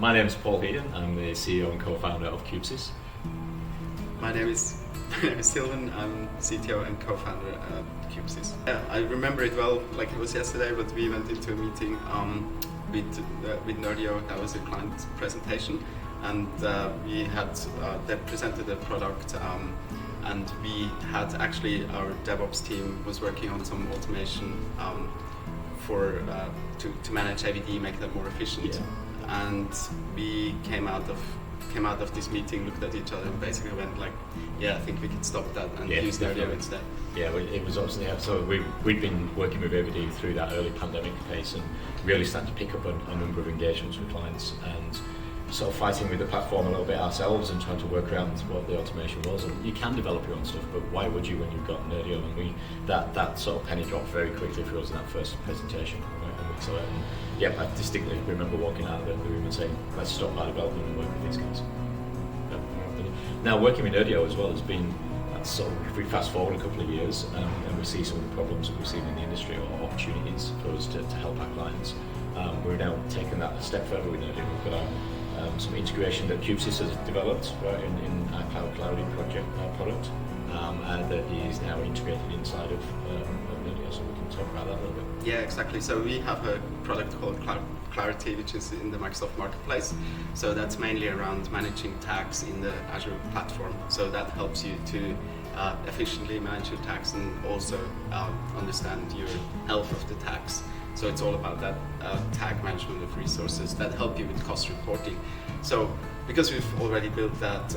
My name is Paul Heaton. I'm the CEO and co-founder of cubesys. My name is Silvan. I'm CTO and co-founder at cubesys. Yeah, I remember it well, like it was yesterday, but we went into a meeting with Nerdio. That was a client presentation, and they presented the product, and we had actually our DevOps team was working on some automation to manage AVD, make them more efficient. Yeah. And we came out of this meeting, looked at each other, and basically went like, yeah, I think we could stop that and use Nerdio instead. Yeah, it was obviously, so we'd been working with AVD through that early pandemic phase and really starting to pick up a number of engagements with clients and sort of fighting with the platform a little bit ourselves and trying to work around what the automation was. And you can develop your own stuff, but why would you when you've got Nerdio? And that sort of penny dropped very quickly for us in that first presentation. And yeah, I distinctly remember walking out of the room and saying, let's stop our development and work with these guys. Now, working with Nerdio as well has been, if we fast forward a couple of years and we see some of the problems that we've seen in the industry or opportunities for us to help our clients, we're now taking that a step further with Nerdio. We've got some integration that cubesys has developed in our cloud project product that is now integrated inside of Nerdio, so we can talk about that a little bit. Yeah, exactly. So we have a product called Clarity, which is in the Microsoft Marketplace. So that's mainly around managing tags in the Azure platform. So that helps you to efficiently manage your tags and also understand your health of the tags. So it's all about that tag management of resources that help you with cost reporting. So because we've already built that,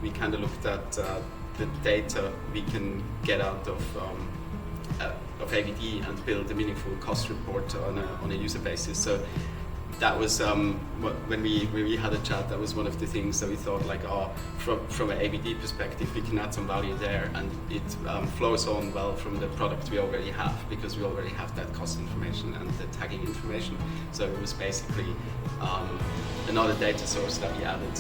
we kind of looked at the data we can get out of AVD and build a meaningful cost report on a user basis. So that was when we had a chat. That was one of the things that we thought, like, from an AVD perspective, we can add some value there, and it flows on well from the product we already have, because we already have that cost information and the tagging information. So it was basically another data source that we added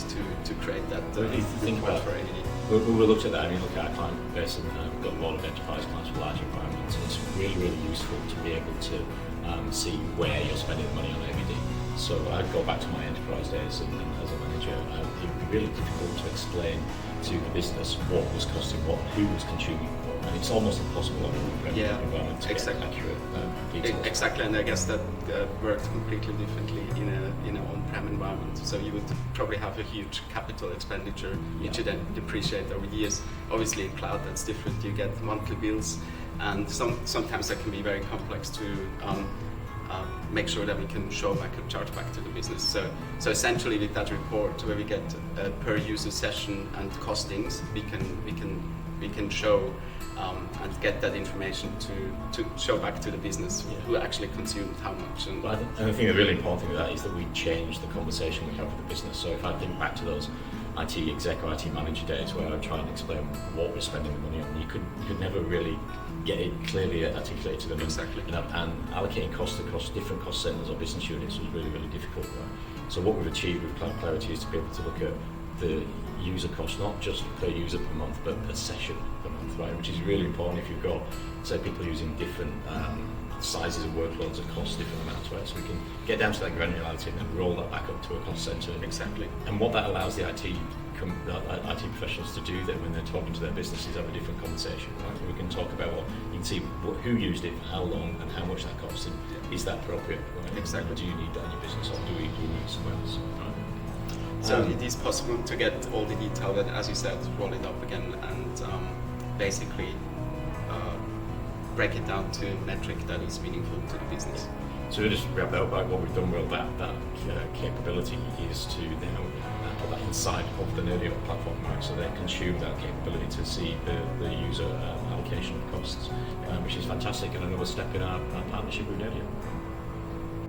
to create that report for AVD. We looked at that. I mean, look at our client base, and we've got a lot of enterprise clients with large environments, and it's really, really useful to be able to see where you're spending the money on AVD. So I'd go back to my enterprise days, and as a manager, it would be really difficult to explain to the business what was costing what, who was consuming what, and it's almost impossible on an environment to get accurate details. Exactly, and I guess that worked completely differently in an on-prem environment. So you would probably have a huge capital expenditure, which you then depreciate over years. Obviously, in cloud, that's different. You get monthly bills, and sometimes that can be very complex to make sure that we can show back and charge back to the business. So essentially, with that report, where we get per user session and costings, we can show and get that information to show back to the business who actually consumed how much. And I think the really important thing with that is that we change the conversation we have with the business. So if I think back to those IT exec or IT manager days where I try and explain what we're spending the money on, you could never really get it clearly articulated to them. Exactly. And allocating costs across different cost centers or business units was really, really difficult. Right? So what we've achieved with Cloud Clarity is to be able to look at the user cost, not just per user per month, but per session per month, right? Which is really important if you've got, say, people using different sizes of workloads that cost different amounts, right? So we can get down to that granularity and then roll that back up to a cost center. Exactly. And what that allows the IT professionals to do then when they're talking to their business is have a different conversation, right? We can talk about you can see who used it, how long, and how much that cost, and is that appropriate, right? Exactly. Or do you need that in your business, or do we need somewhere else, right? So it is possible to get all the detail, but as you said, roll it up again and basically break it down to a metric that is meaningful to the business. So we just wrap that up by what we've done with that capability is to now put that inside of the Nerdio platform, right? So they consume that capability to see the user allocation costs, which is fantastic, and another step in our partnership with Nerdio.